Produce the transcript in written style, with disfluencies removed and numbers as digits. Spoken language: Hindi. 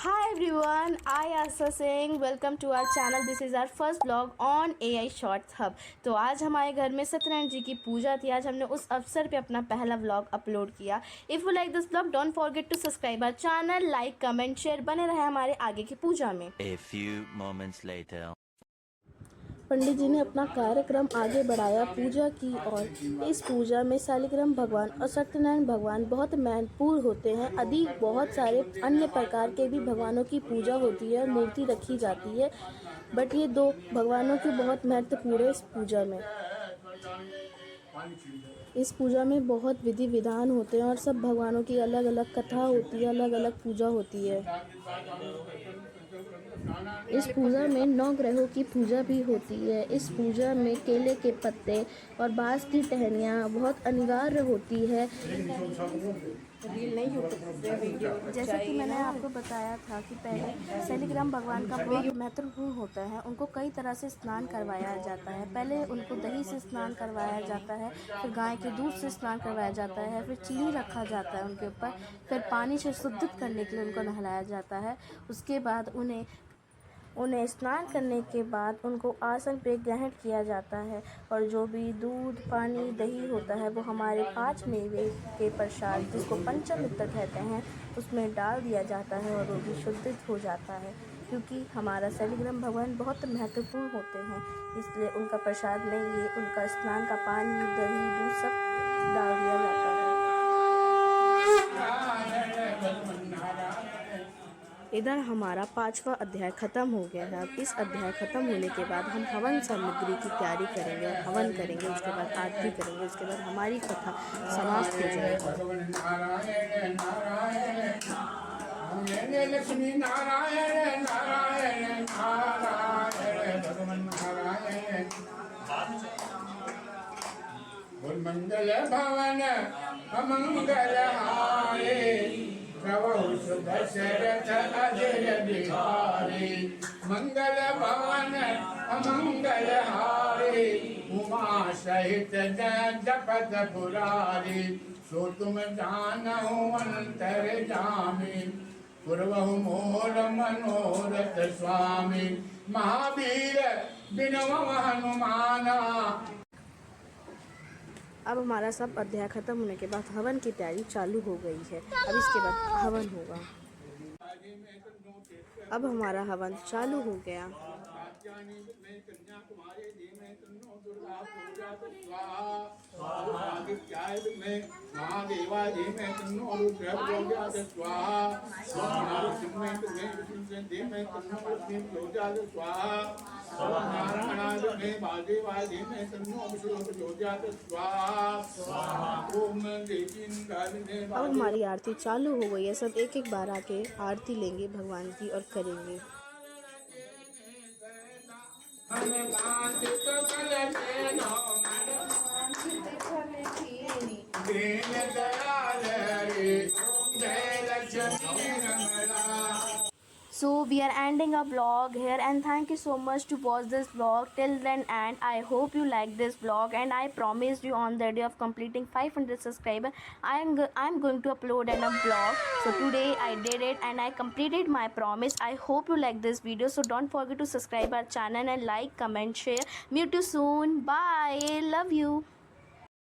Hi everyone, I Asa Singh. Welcome to our channel. This is our first vlog on AI Shorts Hub. तो आज हमारे घर में सत्यनारायण जी की पूजा थी। आज हमने उस अवसर पे अपना पहला व्लॉग अपलोड किया। If you like this vlog don't forget to subscribe our channel, like comment share, बने रहे हमारे आगे की पूजा में। A few moments later. पंडित जी ने अपना कार्यक्रम आगे बढ़ाया पूजा की और इस पूजा में शालिग्राम भगवान और सत्यनारायण भगवान बहुत महत्वपूर्ण होते हैं। अधिक बहुत सारे अन्य प्रकार के भी भगवानों की पूजा होती है, मूर्ति रखी जाती है, बट ये दो भगवानों की बहुत महत्वपूर्ण है इस पूजा में। इस पूजा में बहुत विधि विधान होते हैं और सब भगवानों की अलग अलग कथा होती है, अलग अलग पूजा होती है। इस पूजा में 9 ग्रहों की पूजा भी होती है। इस पूजा में केले के पत्ते और बांस की टहनियाँ बहुत अनिवार्य होती है। जैसे कि मैंने आपको बताया था कि पहले शालिग्राम भगवान का बहुत महत्वपूर्ण होता है। उनको कई तरह से स्नान करवाया जाता है। पहले उनको दही से स्नान करवाया जाता है, फिर गाय के दूध से स्नान करवाया जाता है, फिर चीनी रखा जाता है उनके ऊपर, फिर पानी से शुद्धित करने के लिए उनको नहलाया जाता है। उसके बाद उन्हें स्नान करने के बाद उनको आसन पे ग्रहण किया जाता है और जो भी दूध, पानी, दही होता है वो हमारे 5 मेवे के प्रसाद, जिसको पंचामृत कहते हैं, उसमें डाल दिया जाता है और वो भी शुद्धित हो जाता है। क्योंकि हमारा शालिग्राम भगवान बहुत महत्वपूर्ण होते हैं, इसलिए उनका प्रसाद में ये उनका स्नान का पानी, दही, दूध सब डाल दिया जाता है। इधर हमारा 5वां अध्याय ख़त्म हो गया है। अब इस अध्याय ख़त्म होने के बाद हम हवन सामग्री की तैयारी करेंगे और हवन करेंगे, उसके बाद आरती करेंगे, उसके बाद हमारी कथा समाप्त हो जाएगी। लक्ष्मी नारायण नारायण नारायण भगवान नारायण बोल मंगल भवन अमंगल हारे प्रभु सुदशरथ अजय बिहारी मंगल भवन अमंगल हारे उमा सहित जपत पुरारी सो तुम जानहु अंतर जामी पूर्वहु मोर मनोरथ स्वामी महावीर बिनव हनुमाना। अब हमारा सब अध्याय ख़त्म होने के बाद हवन की तैयारी चालू हो गई है। अब इसके बाद हवन होगा। अब हमारा हवन चालू हो गया। अब हमारी आरती चालू हो गई है। सब एक एक बार आके आरती लेंगे भगवान की और करेंगे। So we are ending our vlog here, and thank you so much to watch this vlog till then, and I hope you like this vlog, and I promised you on the day of completing 500 subscribers I'm going to upload a vlog. So today I did it and I completed my promise. I hope you like this video, so don't forget to subscribe our channel and like, comment, share. Meet you soon. Bye. Love you.